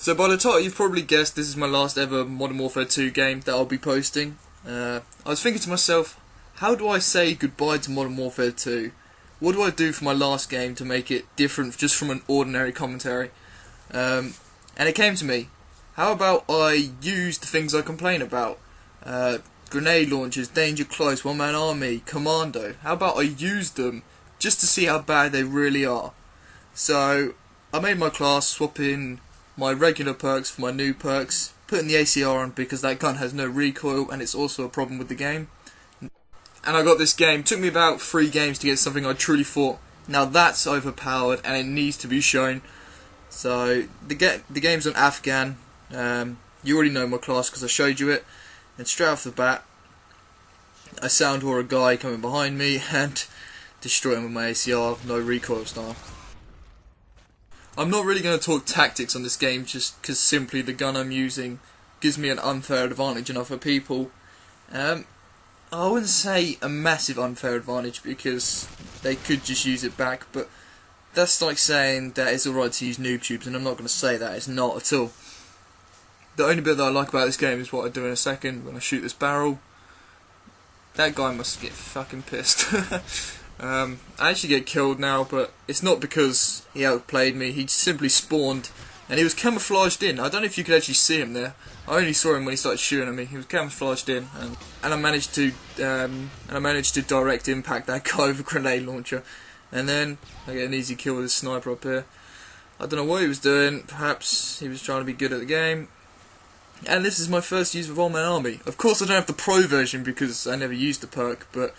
So by the title you've probably guessed this is my last ever Modern Warfare 2 game that I'll be posting. I was thinking to myself, how do I say goodbye to Modern Warfare 2? What do I do for my last game to make it different just from an ordinary commentary? And it came to me, how about I use the things I complain about? Grenade launchers, danger close, one-man army, commando. How about I use them just to see how bad they really are? So I made my class, swapping my regular perks for my new perks, putting the ACR on because that gun has no recoil and it's also a problem with the game. And I got this game. Took me about 3 games to get something I truly thought, now that's overpowered and it needs to be shown. So the game's on Afghan. You already know my class because I showed you it. And straight off the bat, I sound whore a guy coming behind me and destroy him with my ACR, no recoil style. I'm not really going to talk tactics on this game just because simply the gun I'm using gives me an unfair advantage on other people. I wouldn't say a massive unfair advantage because they could just use it back, but that's like saying that it's alright to use noob tubes, and I'm not going to say that, it's not at all. The only bit that I like about this game is what I do in a second when I shoot this barrel. That guy must get fucking pissed. I actually get killed now, but it's not because he outplayed me, he simply spawned and he was camouflaged in. I don't know if you could actually see him there. I only saw him when he started shooting at me. He was camouflaged in, and I managed to direct impact that guy with a grenade launcher, and then I get an easy kill with a sniper up here. I don't know what he was doing. Perhaps he was trying to be good at the game. And this is my first use of one-man army. Of course, I don't have the pro version because I never used the perk, but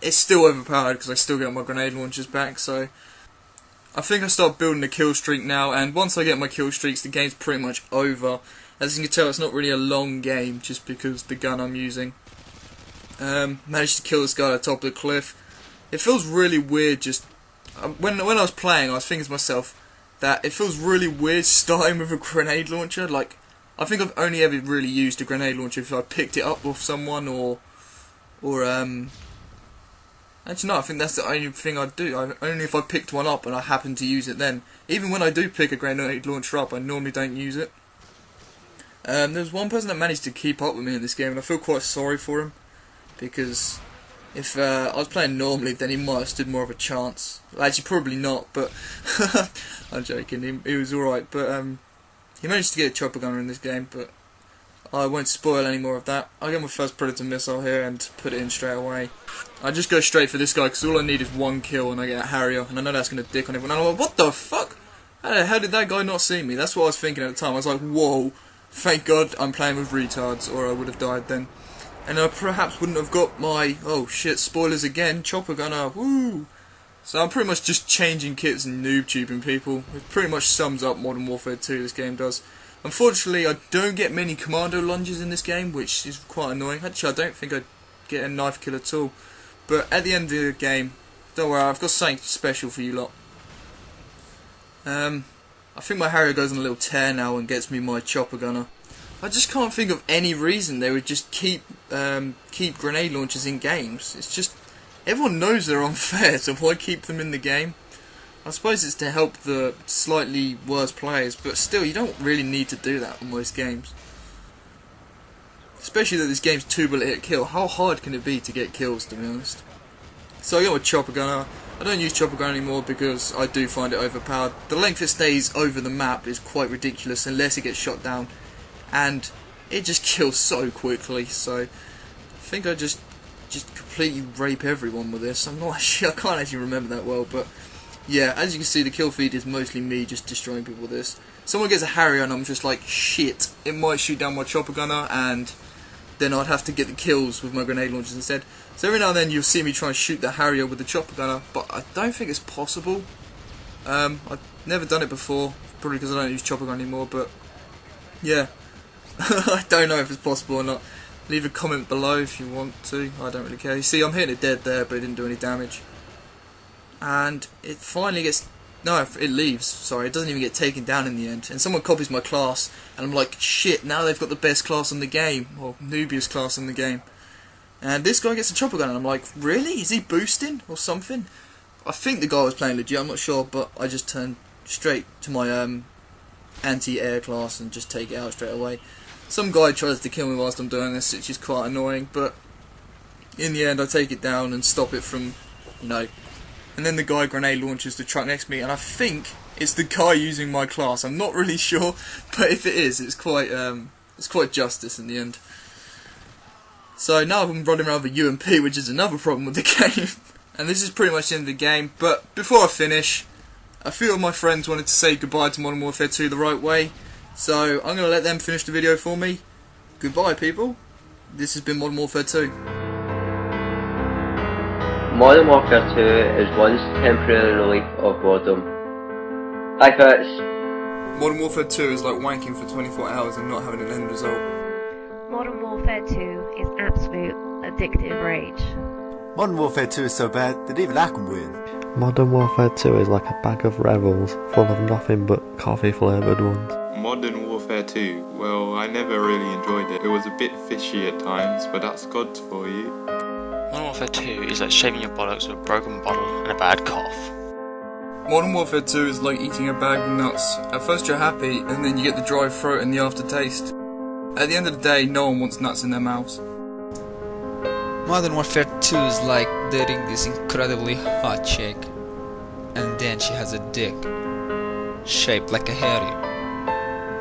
it's still overpowered because I still get my grenade launchers back. So I think I start building a kill streak now, and once I get my kill streaks, the game's pretty much over. As you can tell, it's not really a long game just because the gun I'm using. Managed to kill this guy at the top of the cliff. It feels really weird just when I was playing, I was thinking to myself that it feels really weird starting with a grenade launcher. Like, I think I've only ever really used a grenade launcher if I picked it up off someone or actually no, I think that's the only thing I'd do. Only if I picked one up and I happened to use it then. Even when I do pick a grenade launcher up, I normally don't use it. There's one person that managed to keep up with me in this game, and I feel quite sorry for him, because if I was playing normally, then he might have stood more of a chance. Actually, probably not, but I'm joking. He was alright, but he managed to get a chopper gunner in this game, but I won't spoil any more of that. I get my first Predator missile here and put it in straight away. I just go straight for this guy because all I need is 1 kill and I get a Harrier, and I know that's going to dick on everyone. And I'm like, what the fuck? How did that guy not see me? That's what I was thinking at the time. I was like, whoa, thank God I'm playing with retards, or I would have died then. And I perhaps wouldn't have got my, oh shit, spoilers again, chopper gunner, woo! So I'm pretty much just changing kits and noob tubing people. It pretty much sums up Modern Warfare 2, this game does. Unfortunately, I don't get many commando lunges in this game, which is quite annoying. Actually, I don't think I get a knife kill at all. But at the end of the game, don't worry, I've got something special for you lot. I think my Harrier goes on a little tear now and gets me my chopper gunner. I just can't think of any reason they would just keep grenade launchers in games. It's just, everyone knows they're unfair, so why keep them in the game? I suppose it's to help the slightly worse players, but still, you don't really need to do that in most games. Especially that this game's 2-bullet hit kill. How hard can it be to get kills, to be honest? So I got my chopper gunner. I don't use chopper gun anymore because I do find it overpowered. The length it stays over the map is quite ridiculous unless it gets shot down, and it just kills so quickly. So I think I just completely rape everyone with this. I'm not actually, I can't actually remember that well, but yeah, as you can see, the kill feed is mostly me just destroying people with this. Someone gets a Harrier and I'm just like, shit, it might shoot down my chopper gunner, and then I'd have to get the kills with my grenade launchers instead. So every now and then you'll see me try and shoot the Harrier with the chopper gunner, but I don't think it's possible. I've never done it before, probably because I don't use chopper gun anymore, but yeah. I don't know if it's possible or not. Leave a comment below if you want to, I don't really care. You see, I'm hitting it dead there, but it didn't do any damage. And it finally gets, no, it leaves, sorry, it doesn't even get taken down in the end. And someone copies my class, and I'm like, shit, now they've got the best class in the game, or noobiest class in the game. And this guy gets a chopper gun, and I'm like, really? Is he boosting, or something? I think the guy was playing legit, I'm not sure, but I just turned straight to my anti-air class and just take it out straight away. Some guy tries to kill me whilst I'm doing this, which is quite annoying, but in the end I take it down and stop it from, and then the guy grenade launches the truck next to me, and I think it's the guy using my class. I'm not really sure, but if it is, it's quite justice in the end. So now I'm running around with UMP, which is another problem with the game. And this is pretty much the end of the game. But before I finish, a few of my friends wanted to say goodbye to Modern Warfare 2 the right way. So I'm going to let them finish the video for me. Goodbye, people. This has been Modern Warfare 2. Modern Warfare 2 is one's temporary relief of boredom. Hi Fitz. Modern Warfare 2 is like wanking for 24 hours and not having an end result. Modern Warfare 2 is absolute addictive rage. Modern Warfare 2 is so bad that even I can win. Modern Warfare 2 is like a bag of Rebels full of nothing but coffee flavoured ones. Modern Warfare 2, well, I never really enjoyed it. It was a bit fishy at times, but that's God for you. Modern Warfare 2 is like shaving your bollocks with a broken bottle and a bad cough. Modern Warfare 2 is like eating a bag of nuts. At first you're happy, and then you get the dry throat and the aftertaste. At the end of the day, no one wants nuts in their mouths. Modern Warfare 2 is like dating this incredibly hot chick, and then she has a dick shaped like a harrier,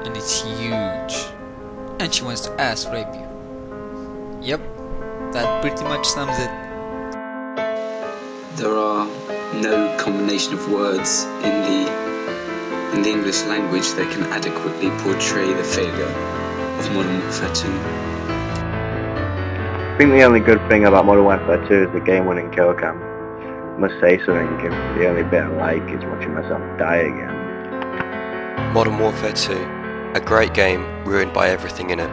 and it's huge, and she wants to ass rape you. Yep, that pretty much sums it. There are no combination of words in the English language that can adequately portray the failure of Modern Warfare 2. I think the only good thing about Modern Warfare 2 is the game-winning kill cam. I must say something, if the only bit I like is watching myself die again. Modern Warfare 2, a great game ruined by everything in it.